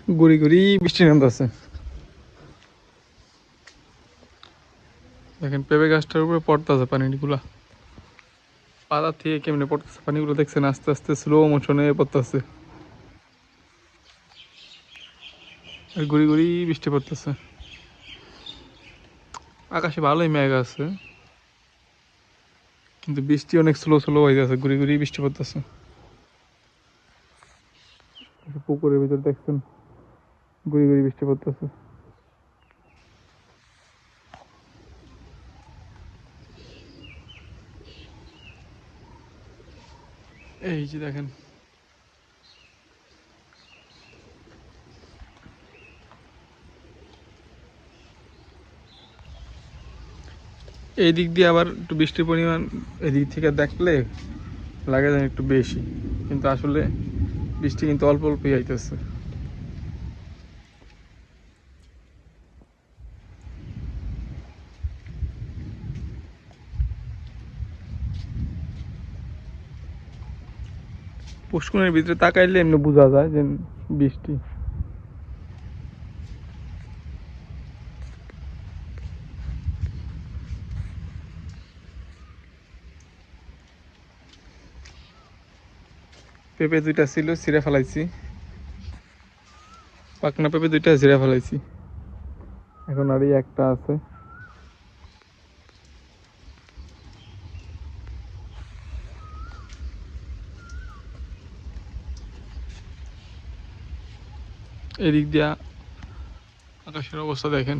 গুড়ি গুড়ি বৃষ্টি নামতেছে। দেখেন পেঁপে গাছটার উপরে পড়তেছে পানিগুলা, পাতা থেকে কেমনে পড়তেছে পানিগুলো, দেখছেন আস্তে আস্তে স্লো মোশনে পড়তেছে আর গুড়ি গুড়ি বৃষ্টি পড়তেছে। আকাশে ভালোই মেঘ আছে, কিন্তু বৃষ্টি অনেক স্লো স্লো হয়ে যাচ্ছে, গুড়ি গুড়ি বৃষ্টি পড়তেছে। পুকুরের ভিতর দেখছেন গুড়ি গুড়ি বৃষ্টি পড়তেছে। এই যে দেখেন এই দিক দিয়ে আবার একটু বৃষ্টির পরিমাণ এদিক থেকে দেখলে লাগে যেন একটু বেশি, কিন্তু আসলে বৃষ্টি কিন্তু অল্প অল্পই আইতেছে। পুষ্করের ভিতরে তাকাইলে এমনি বোঝা যায় যে বৃষ্টি। পেঁপে দুইটা ছিল ছিঁড়ে ফেলাইছি, পাকনা পেঁপে দুইটা ছিঁড়ে ফেলাইছি, এখন আর এই একটা আছে। এদিক দিয়া আকাশের অবস্থা দেখেন।